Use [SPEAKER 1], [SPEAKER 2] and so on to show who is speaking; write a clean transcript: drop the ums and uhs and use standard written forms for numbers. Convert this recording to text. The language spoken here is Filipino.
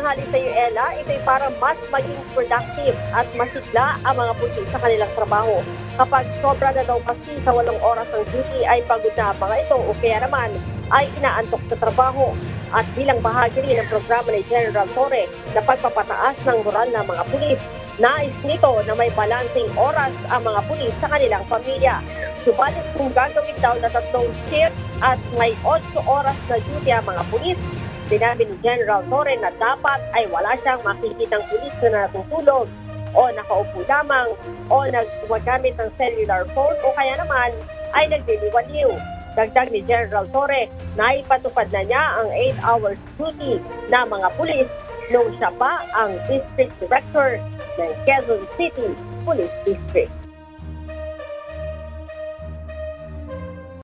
[SPEAKER 1] tanghali sa iyo, Ella, ito'y para mas maging productive at masigla ang mga pulis sa kanilang trabaho. Kapag sobra na daw kasi sa 8 oras ng duty ay pagod na ang mga ito o kaya naman ay inaantok sa trabaho. At bilang bahagi rin ng programa ni General Torre na pagpapataas ng moral ng mga pulis, nais nito na may balancing oras ang mga pulis sa kanilang pamilya. Subalit kung gagawin daw na 3 shift at may 8 oras na duty ang mga pulis, sinabi ni General Torre na dapat ay wala siyang makikitang pulis na natutulog o nakaupo lamang o nagwagamit ng cellular phone o kaya naman ay nagdiliwaliw. Dagdag ni General Torre na ipatupad na niya ang 8 hours duty na mga pulis nung siya pa ang District Director ng Quezon City Police District.